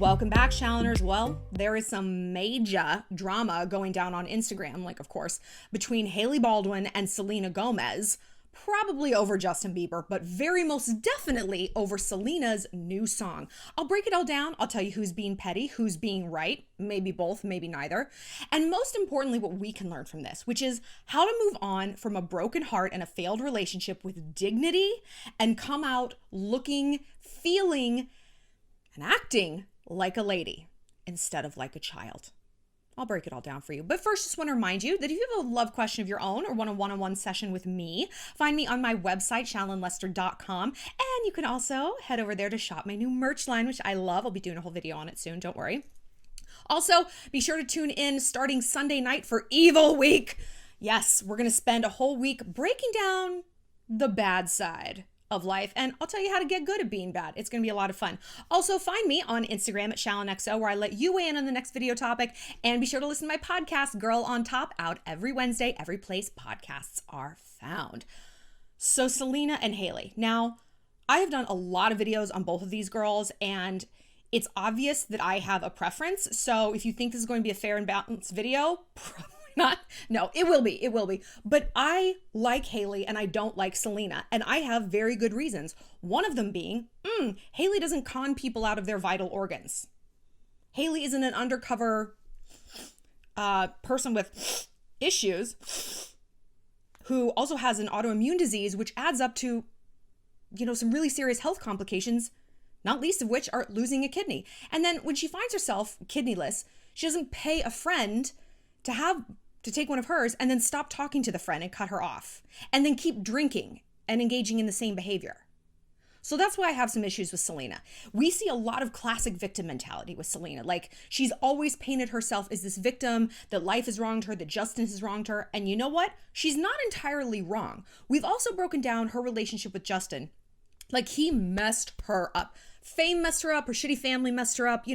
Welcome back, Shalloners. Well, there is some major drama going down on Instagram, like, of course, between Hailey Baldwin and Selena Gomez, probably over Justin Bieber, but very most definitely over Selena's new song. I'll break it all down. I'll tell you who's being petty, who's being right, maybe both, maybe neither. And most importantly, what we can learn from this, which is how to move on from a broken heart and a failed relationship with dignity and come out looking, feeling, and acting like a lady instead of like a child. I'll break it all down for you. But first, just want to remind you that if you have a love question of your own or want a one-on-one session with me, find me on my website, shallonlester.com. And you can also head over there to shop my new merch line, which I love. I'll be doing a whole video on it soon. Don't worry. Also, be sure to tune in starting Sunday night for Evil Week. Yes, we're going to spend a whole week breaking down the bad side of life, and I'll tell you how to get good at being bad. It's going to be a lot of fun. Also, find me on Instagram at ShallonXO, where I let you weigh in on the next video topic, and be sure to listen to my podcast, Girl on Top, out every Wednesday, every place podcasts are found. So Selena and Hailey. Now, I have done a lot of videos on both of these girls, and it's obvious that I have a preference. So if you think this is going to be a fair and balanced video, probably not. No, it will be. It will be. But I like Hailey and I don't like Selena. And I have very good reasons. One of them being, Hailey doesn't con people out of their vital organs. Hailey isn't an undercover person with issues who also has an autoimmune disease, which adds up to, some really serious health complications, not least of which are losing a kidney. And then when she finds herself kidneyless, she doesn't pay a friend to take one of hers and then stop talking to the friend and cut her off and then keep drinking and engaging in the same behavior. So that's why I have some issues with Selena. We see a lot of classic victim mentality with Selena. Like, she's always painted herself as this victim, that life has wronged her, that Justin has wronged her. And you know what? She's not entirely wrong. We've also broken down her relationship with Justin. Like, he messed her up. Fame messed her up, her shitty family messed her up,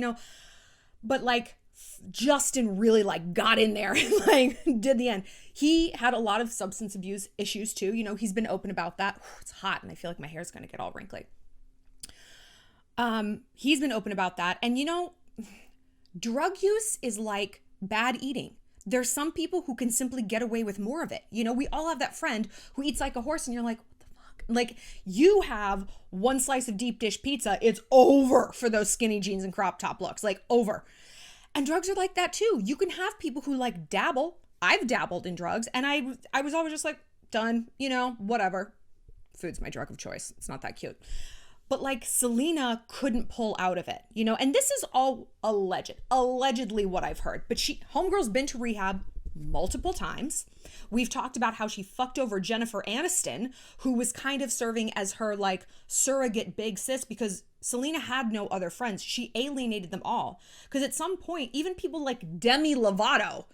but like, Justin really got in there and did the end. He had a lot of substance abuse issues too. He's been open about that. It's hot and I feel like my hair's going to get all wrinkly. He's been open about that. And drug use is like bad eating. There's some people who can simply get away with more of it. We all have that friend who eats like a horse and you're like, what the fuck? Like, you have one slice of deep dish pizza. It's over for those skinny jeans and crop top looks, over. And drugs are like that too. You can have people who dabble. I've dabbled in drugs and I was always just done, whatever. Food's my drug of choice. It's not that cute. But Selena couldn't pull out of it, and this is all allegedly what I've heard. But homegirl's been to rehab multiple times. We've talked about how she fucked over Jennifer Aniston, who was kind of serving as her surrogate big sis because Selena had no other friends. She alienated them all. Because at some point, even people like Demi Lovato,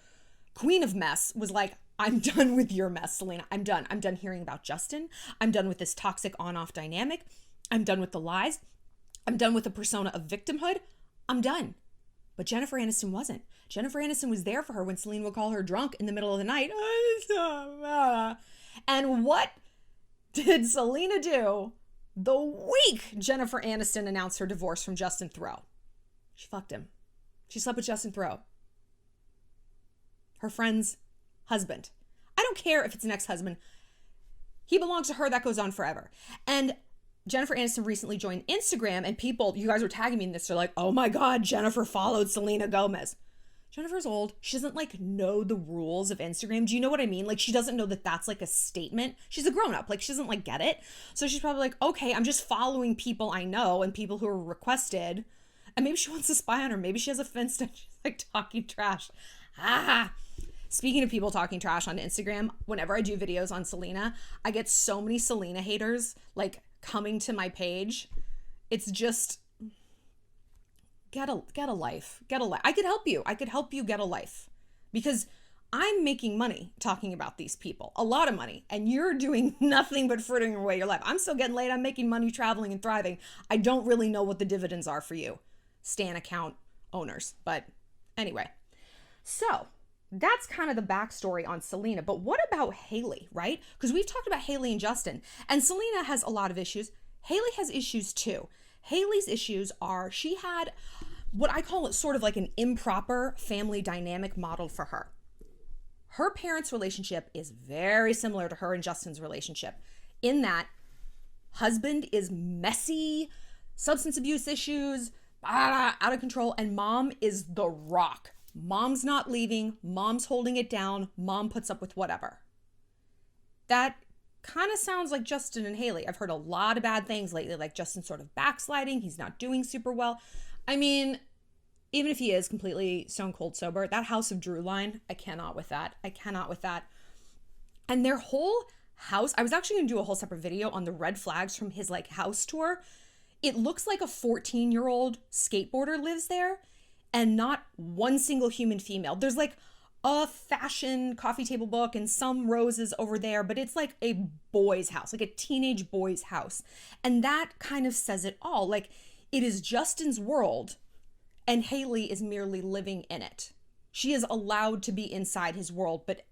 queen of mess, was like, I'm done with your mess, Selena. I'm done. I'm done hearing about Justin. I'm done with this toxic on-off dynamic. I'm done with the lies. I'm done with the persona of victimhood. I'm done. But Jennifer Aniston wasn't. Jennifer Aniston was there for her when Selena would call her drunk in the middle of the night. And what did Selena do the week Jennifer Aniston announced her divorce from Justin Theroux? She fucked him. She slept with Justin Theroux, her friend's husband. I don't care if it's an ex-husband. He belongs to her. That goes on forever. And Jennifer Aniston recently joined Instagram, and people, you guys were tagging me in this, they're like, oh my God, Jennifer followed Selena Gomez. Jennifer's old. She doesn't know the rules of Instagram. Do you know what I mean? She doesn't know that that's a statement. She's a grown up. She doesn't get it. So she's probably okay, I'm just following people I know and people who are requested. And maybe she wants to spy on her. Maybe she has a fence and she's talking trash. Speaking of people talking trash on Instagram, whenever I do videos on Selena, I get so many Selena haters coming to my page. It's just, get a life. Get a life. I could help you. I could help you get a life because I'm making money talking about these people, a lot of money, and you're doing nothing but frittering away your life. I'm still getting laid. I'm making money, traveling and thriving. I don't really know what the dividends are for you, Stan account owners. But anyway, so that's kind of the backstory on Selena. But what about Hailey, right? Because we've talked about Hailey and Justin, and Selena has a lot of issues. Hailey has issues too. Hailey's issues are she had what I call it sort of like an improper family dynamic modeled for her. Her parents' relationship is very similar to her and Justin's relationship in that husband is messy, substance abuse issues, out of control, and mom is the rock. Mom's not leaving, mom's holding it down, mom puts up with whatever. That kind of sounds like Justin and Hailey. I've heard a lot of bad things lately, like Justin sort of backsliding, he's not doing super well. I mean, even if he is completely stone cold sober, that House of Drew line, I cannot with that. I cannot with that. And their whole house, I was actually going to do a whole separate video on the red flags from his like house tour. It looks like a 14-year-old skateboarder lives there and not one single human female. There's like a fashion coffee table book and some roses over there, but it's like a boy's house, like a teenage boy's house. And that kind of says it all. Like, it is Justin's world and Hailey is merely living in it. She is allowed to be inside his world, but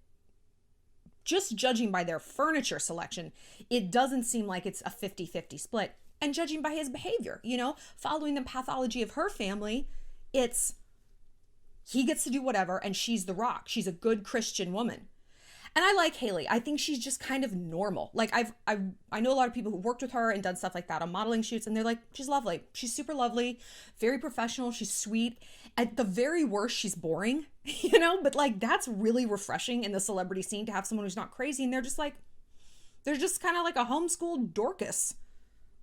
just judging by their furniture selection, it doesn't seem like it's a 50-50 split. And judging by his behavior, you know, following the pathology of her family, it's he gets to do whatever and she's the rock. She's a good Christian woman. And I like Hailey. I think she's just kind of normal. Like I know a lot of people who worked with her and done stuff like that on modeling shoots, and they're like, she's lovely. She's super lovely, very professional. She's sweet. At the very worst, she's boring, you know, but like that's really refreshing in the celebrity scene to have someone who's not crazy. And they're just kind of like a homeschooled Dorcas.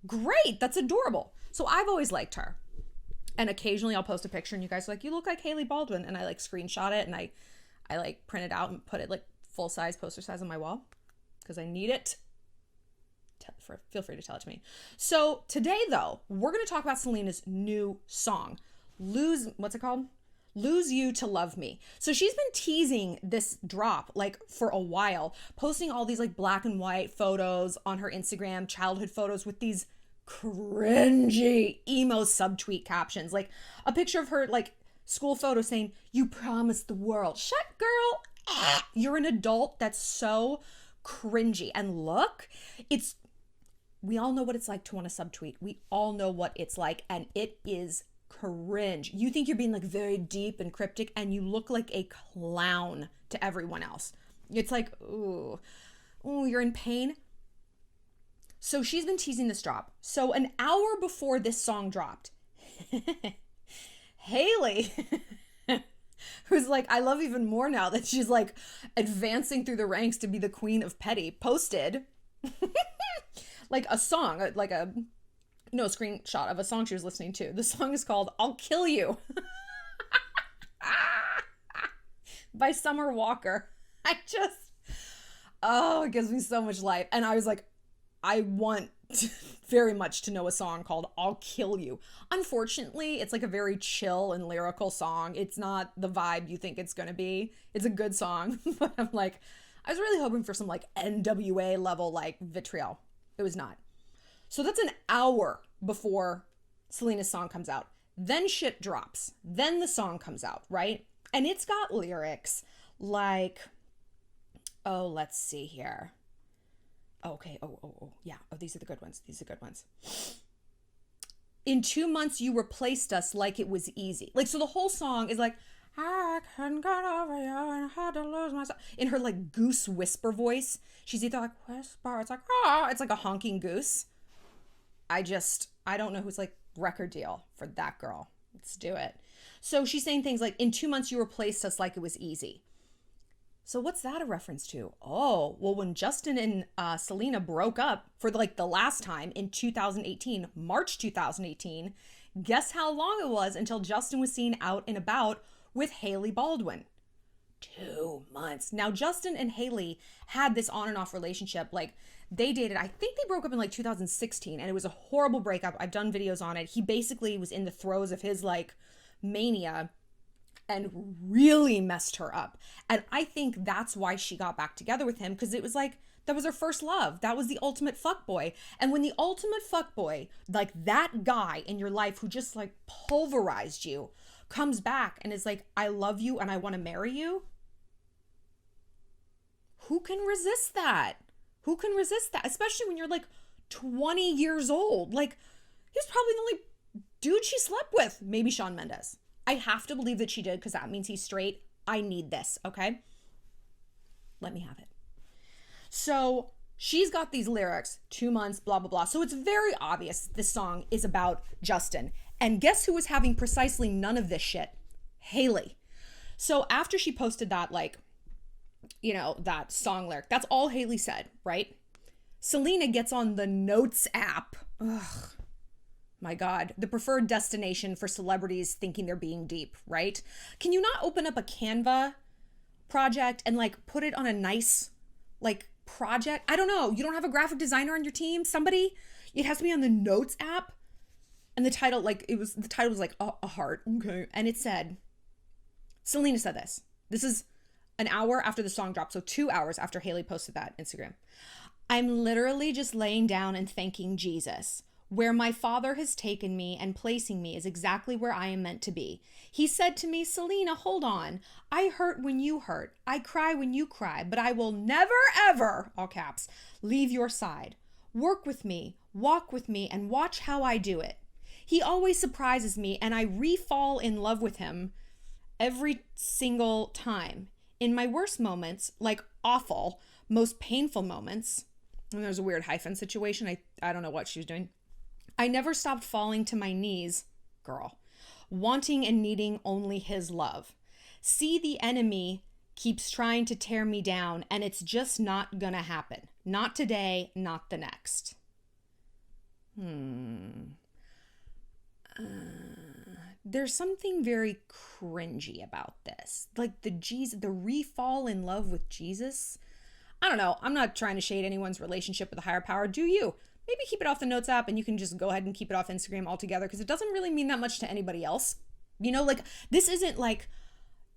Great. That's adorable. So I've always liked her. And occasionally I'll post a picture and you guys are like, you look like Hailey Baldwin. And I like screenshot it and I like print it out and put it like full size, poster size on my wall because I need it. Feel free to tell it to me. So today though, we're going to talk about Selena's new song, what's it called? Lose You to Love Me. So she's been teasing this drop like for a while, posting all these like black and white photos on her Instagram, childhood photos with these cringy emo subtweet captions, like a picture of her like school photo saying, "You promised the world." Shut, girl. You're an adult. That's so cringy. And look, we all know what it's like to want to subtweet. We all know what it's like, and it is cringe. You think you're being like very deep and cryptic, and you look like a clown to everyone else. It's like, ooh, you're in pain. So she's been teasing this drop. So an hour before this song dropped, Hailey, who's like, I love even more now that she's like advancing through the ranks to be the queen of petty, posted like a song, like a screenshot of a song she was listening to. The song is called "I'll Kill You" by Summer Walker. It gives me so much life. And I was like, I want very much to know a song called "I'll Kill You." Unfortunately, it's like a very chill and lyrical song. It's not the vibe you think it's going to be. It's a good song, but I'm like, I was really hoping for some like NWA level like vitriol. It was not. So that's an hour before Selena's song comes out. Then shit drops. Then the song comes out, right? And it's got lyrics like, oh, let's see here. Okay. Yeah. Oh, these are the good ones. In 2 months, you replaced us like it was easy. Like, so the whole song is like, I couldn't get over you and I had to lose myself. In her like goose whisper voice, she's either like whisper, it's like, it's like a honking goose. I don't know who's like record deal for that girl. Let's do it. So she's saying things like, in 2 months, you replaced us like it was easy. So what's that a reference to? Oh, well, when Justin and Selena broke up for like the last time in 2018, March 2018, guess how long it was until Justin was seen out and about with Hailey Baldwin? 2 months. Now, Justin and Hailey had this on and off relationship. Like, they dated, I think they broke up in like 2016, and it was a horrible breakup. I've done videos on it. He basically was in the throes of his like mania and really messed her up. And I think that's why she got back together with him, because it was like, that was her first love. That was the ultimate fuckboy. And when the ultimate fuckboy, like that guy in your life who just like pulverized you, comes back and is like, I love you and I want to marry you, who can resist that? Who can resist that? Especially when you're like 20 years old. Like, he was probably the only dude she slept with, maybe Shawn Mendes. I have to believe that she did because that means he's straight. I need this, okay? Let me have it. So she's got these lyrics, 2 months, blah, blah, blah. So it's very obvious this song is about Justin. And guess who was having precisely none of this shit? Hailey. So after she posted that, like, you know, that song lyric, that's all Hailey said, right? Selena gets on the Notes app. Ugh. My God, the preferred destination for celebrities thinking they're being deep, right? Can you not open up a Canva project and like put it on a nice like project? I don't know. You don't have a graphic designer on your team? Somebody? It has to be on the Notes app. And the title, like the title was like a heart. Okay. And it said, Selena said this. This is an hour after the song dropped. So 2 hours after Hailey posted that Instagram. I'm literally just laying down and thanking Jesus. Where my Father has taken me and placing me is exactly where I am meant to be. He said to me, Selena, hold on. I hurt when you hurt. I cry when you cry, but I will never, ever, all caps, leave your side. Work with me, walk with me, and watch how I do it. He always surprises me, and I re-fall in love with him every single time. In my worst moments, like awful, most painful moments, and there's a weird hyphen situation. I don't know what she was doing. I never stopped falling to my knees, girl, wanting and needing only his love. See, the enemy keeps trying to tear me down, and it's just not gonna happen. Not today, not the next. There's something very cringy about this. Like the re-fall in love with Jesus. I don't know. I'm not trying to shade anyone's relationship with a higher power. Do you? Maybe keep it off the Notes app and you can just go ahead and keep it off Instagram altogether because it doesn't really mean that much to anybody else. You know, like this isn't like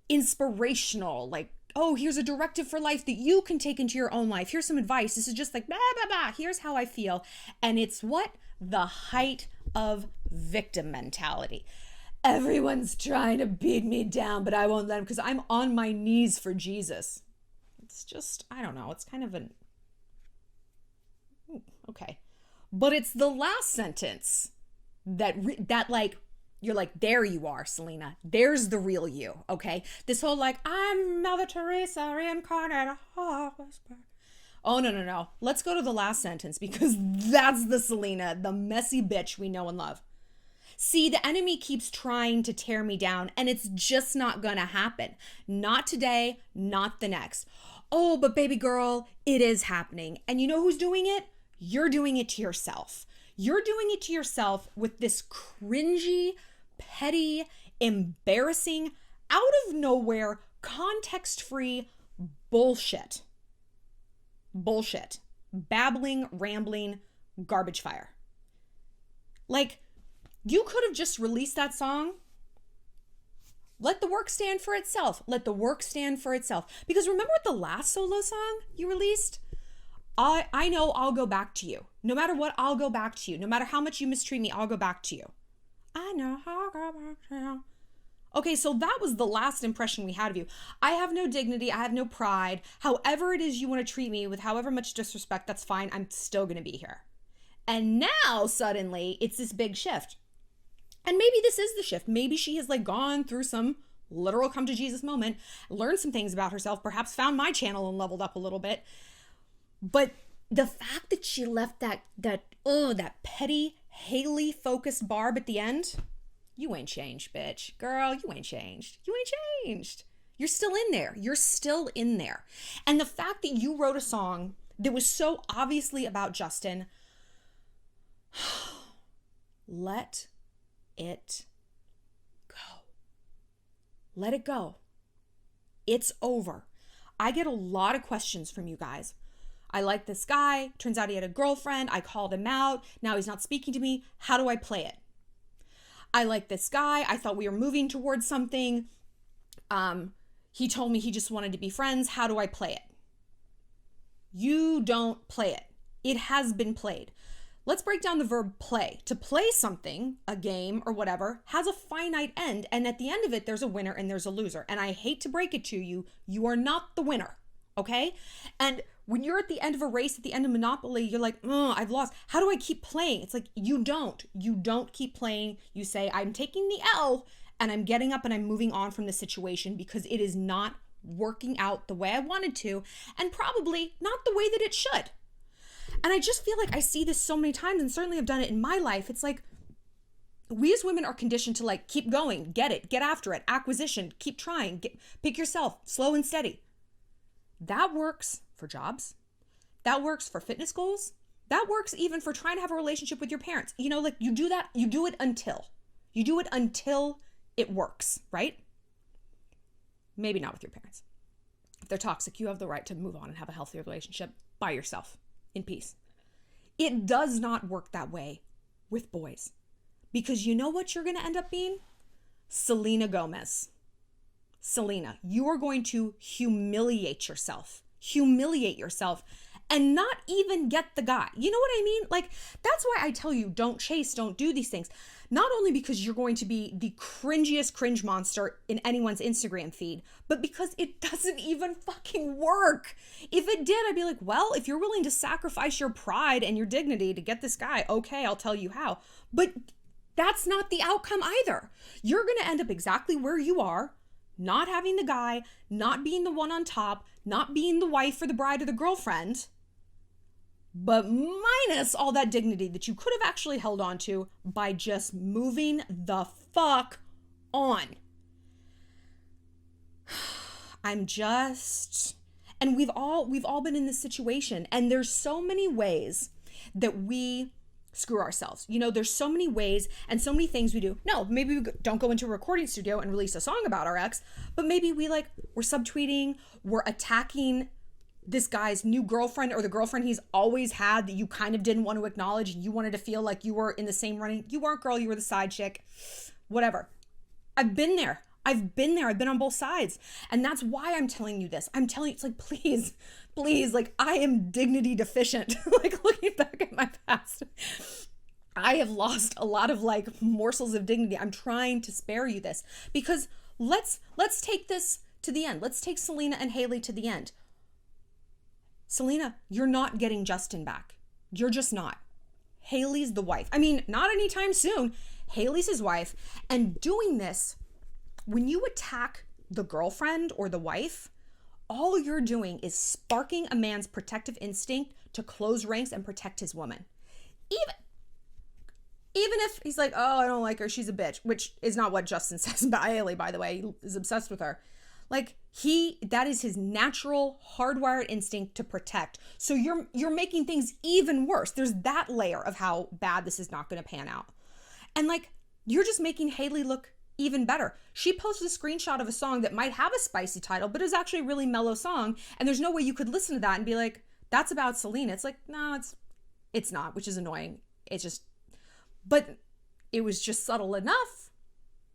inspirational, like, oh, here's a directive for life that you can take into your own life. Here's some advice. This is just like, blah, blah, blah. Here's how I feel. And it's what? The height of victim mentality. Everyone's trying to beat me down, but I won't let them because I'm on my knees for Jesus. It's just, I don't know. It's kind of an, okay. But it's the last sentence that like, you're like, there you are, Selena. There's the real you, okay? This whole like, I'm Mother Teresa reincarnated. Oh, no. Let's go to the last sentence because that's the Selena, the messy bitch we know and love. See, the enemy keeps trying to tear me down and it's just not gonna happen. Not today, not the next. Oh, but baby girl, it is happening. And you know who's doing it? You're doing it to yourself. You're doing it to yourself with this cringy, petty, embarrassing, out of nowhere, context-free bullshit. Bullshit. Babbling, rambling, garbage fire. Like, you could have just released that song. Let the work stand for itself. Let the work stand for itself. Because remember what the last solo song you released? I know I'll go back to you. No matter what, I'll go back to you. No matter how much you mistreat me, I'll go back to you. I know I'll go back to you. Okay, so that was the last impression we had of you. I have no dignity. I have no pride. However it is you want to treat me with however much disrespect, that's fine. I'm still going to be here. And now suddenly it's this big shift. And maybe this is the shift. Maybe she has like gone through some literal come to Jesus moment, learned some things about herself, perhaps found my channel and leveled up a little bit. But the fact that she left that petty Hailey focused barb at the end, you ain't changed, bitch. Girl, you ain't changed. You ain't changed. You're still in there. You're still in there. And the fact that you wrote a song that was so obviously about Justin, let it go. Let it go. It's over. I get a lot of questions from you guys. I like this guy. Turns out he had a girlfriend. I called him out. Now he's not speaking to me. How do I play it? I like this guy. I thought we were moving towards something. He told me he just wanted to be friends. How do I play it? You don't play it. It has been played. Let's break down the verb play. To play something, a game or whatever, has a finite end. And at the end of it, there's a winner and there's a loser. And I hate to break it to you, you are not the winner. Okay? And When you're at the end of a race, at the end of Monopoly, you're like, oh, I've lost. How do I keep playing? It's like, you don't. You don't keep playing. You say, I'm taking the L and I'm getting up and I'm moving on from the situation because it is not working out the way I wanted to and probably not the way that it should. And I just feel like I see this so many times and certainly have done it in my life. It's like, we as women are conditioned to like, keep going, get it, get after it, acquisition, keep trying, pick yourself, slow and steady. That works for jobs. That works for fitness goals. That works even for trying to have a relationship with your parents. You know, like you do that, you do it until it works, right? Maybe not with your parents. If they're toxic, you have the right to move on and have a healthier relationship by yourself in peace. It does not work that way with boys. Because you know what you're going to end up being? Selena Gomez. Selena, you are going to humiliate yourself, and not even get the guy. You know what I mean? Like, that's why I tell you, don't chase, don't do these things. Not only because you're going to be the cringiest cringe monster in anyone's Instagram feed, but because it doesn't even fucking work. If it did, I'd be like, well, if you're willing to sacrifice your pride and your dignity to get this guy, okay, I'll tell you how. But that's not the outcome either. You're going to end up exactly where you are, not having the guy, not being the one on top, not being the wife or the bride or the girlfriend, but minus all that dignity that you could have actually held on to by just moving the fuck on. And we've all been in this situation, and there's so many ways that we screw ourselves. You know, there's so many ways and so many things we do. No, maybe we don't go into a recording studio and release a song about our ex, but maybe we're subtweeting, we're attacking this guy's new girlfriend or the girlfriend he's always had that you kind of didn't want to acknowledge. You wanted to feel like you were in the same running. You weren't, girl, you were the side chick. Whatever. I've been there. I've been on both sides. And that's why I'm telling you this. I'm telling you, it's like, please, like, I am dignity deficient. Like, looking back at my past, I have lost a lot of like morsels of dignity. I'm trying to spare you this because let's take this to the end. Let's take Selena and Hailey to the end. Selena, you're not getting Justin back. You're just not. Hailey's the wife. I mean, not anytime soon. Hailey's his wife. And doing this, when you attack the girlfriend or the wife, all you're doing is sparking a man's protective instinct to close ranks and protect his woman. Even if he's like, oh, I don't like her, she's a bitch, which is not what Justin says about Hailey, by the way. He is obsessed with her. Like, that is his natural hardwired instinct to protect. So you're making things even worse. There's that layer of how bad this is not going to pan out. And like, you're just making Hailey look even better. She posted a screenshot of a song that might have a spicy title, but it was actually a really mellow song. And there's no way you could listen to that and be like, that's about Selena. It's like, no, it's not, which is annoying. But it was just subtle enough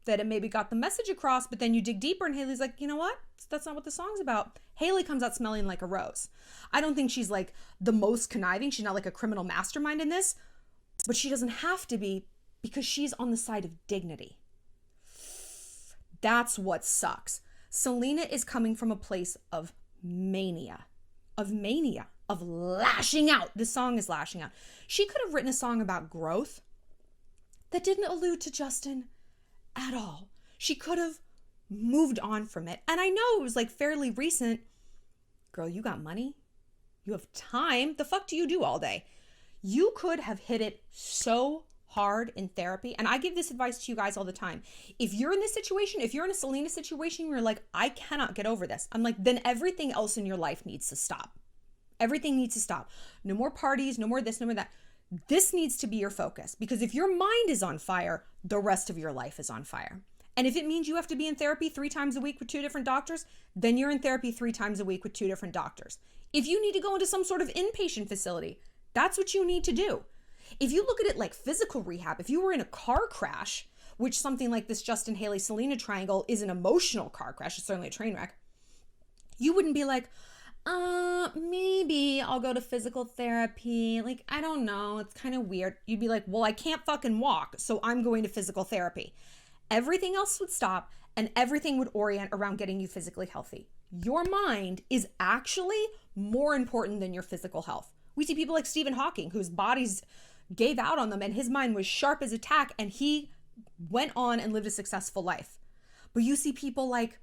that it maybe got the message across, but then you dig deeper and Hailey's like, you know what? That's not what the song's about. Hailey comes out smelling like a rose. I don't think she's like the most conniving. She's not like a criminal mastermind in this, but she doesn't have to be because she's on the side of dignity. That's what sucks. Selena is coming from a place of mania, of lashing out. This song is lashing out. She could have written a song about growth that didn't allude to Justin at all. She could have moved on from it. And I know it was like fairly recent. Girl, you got money. You have time. The fuck do you do all day? You could have hit it so hard in therapy. And I give this advice to you guys all the time. If you're in this situation, if you're in a Selena situation where you're like, I cannot get over this, I'm like, then everything else in your life needs to stop. Everything needs to stop. No more parties, no more this, no more that. This needs to be your focus, because if your mind is on fire, the rest of your life is on fire. And if it means you have to be in therapy 3 times a week with 2 different doctors, then you're in therapy 3 times a week with 2 different doctors. If you need to go into some sort of inpatient facility, that's what you need to do. If you look at it like physical rehab, if you were in a car crash, which something like this Justin, Hailey, Selena triangle is an emotional car crash, it's certainly a train wreck, you wouldn't be like, maybe I'll go to physical therapy. Like, I don't know. It's kind of weird. You'd be like, well, I can't fucking walk, so I'm going to physical therapy. Everything else would stop and everything would orient around getting you physically healthy. your mind is actually more important than your physical health. We see people like Stephen Hawking, whose bodies gave out on them and his mind was sharp as a tack, and he went on and lived a successful life. But you see people like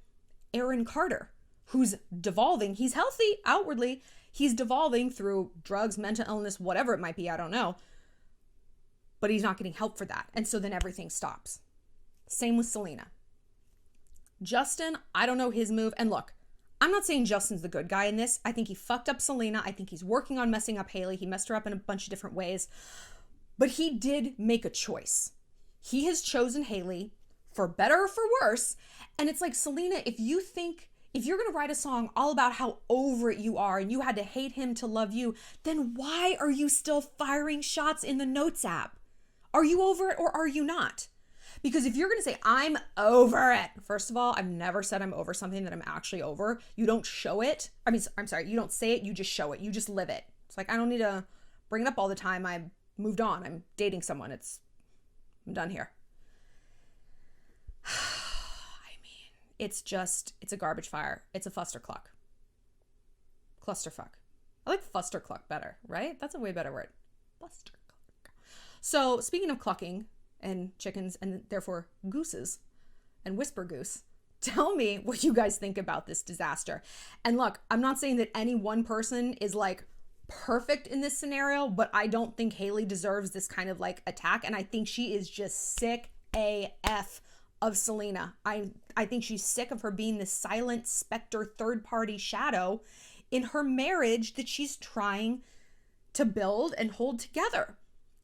Aaron Carter, who's devolving. He's healthy outwardly. He's devolving through drugs, mental illness, whatever it might be. I don't know. But he's not getting help for that. And so then everything stops. Same with Selena. Justin, I don't know his move. And look, I'm not saying Justin's the good guy in this. I think he fucked up Selena. I think he's working on messing up Hailey. He messed her up in a bunch of different ways. But he did make a choice. He has chosen Hailey for better or for worse. And it's like, Selena, if you're going to write a song all about how over it you are and you had to hate him to love you, then why are you still firing shots in the Notes app? Are you over it or are you not? Because if you're going to say, I'm over it, first of all, I've never said I'm over something that I'm actually over. You don't show it. I'm sorry, you don't say it, you just show it. You just live it. It's like, I don't need to bring it up all the time. I moved on. I'm dating someone. I'm done here. It's a garbage fire. It's a Fustercluck. Clusterfuck. I like Fustercluck better, right? That's a way better word. Fustercluck. So speaking of clucking and chickens and therefore gooses and whisper goose, tell me what you guys think about this disaster. And look, I'm not saying that any one person is like perfect in this scenario, but I don't think Hailey deserves this kind of like attack. And I think she is just sick AF of Selena. I think she's sick of her being the silent specter third-party shadow in her marriage that she's trying to build and hold together.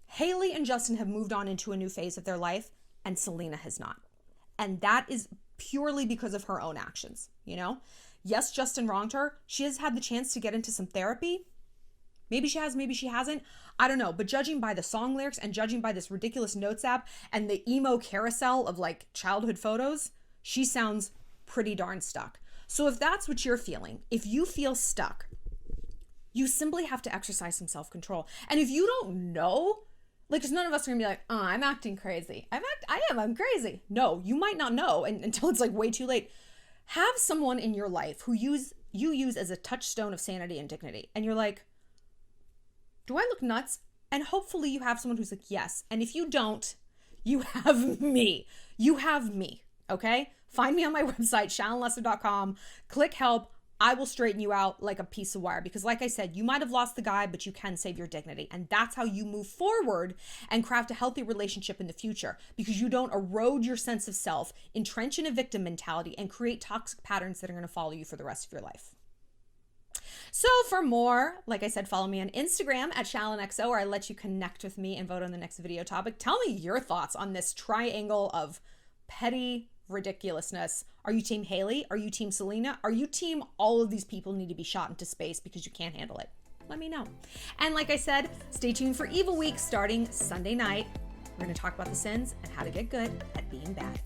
Hailey and Justin have moved on into a new phase of their life, and Selena has not. And that is purely because of her own actions, you know? Yes, Justin wronged her. She has had the chance to get into some therapy. Maybe she has, maybe she hasn't. I don't know. But judging by the song lyrics and judging by this ridiculous Notes app and the emo carousel of like childhood photos, she sounds pretty darn stuck. So if that's what you're feeling, if you feel stuck, you simply have to exercise some self-control. And if you don't know, like, because none of us are gonna be like, oh, I'm acting crazy. I'm crazy. No, you might not know until it's like way too late. Have someone in your life who you use as a touchstone of sanity and dignity. And you're like, do I look nuts? And hopefully you have someone who's like, yes. And if you don't, you have me. You have me, okay? Find me on my website, shallonlester.com. Click help. I will straighten you out like a piece of wire. Because like I said, you might have lost the guy, but you can save your dignity. And that's how you move forward and craft a healthy relationship in the future. Because you don't erode your sense of self, entrench in a victim mentality, and create toxic patterns that are going to follow you for the rest of your life. So for more, like I said, follow me on Instagram at ShallonXO, where I let you connect with me and vote on the next video topic. Tell me your thoughts on this triangle of petty ridiculousness. Are you team Hailey? Are you team Selena? Are you team all of these people need to be shot into space because you can't handle it? Let me know. And like I said, stay tuned for Evil Week starting Sunday night. We're going to talk about the sins and how to get good at being bad.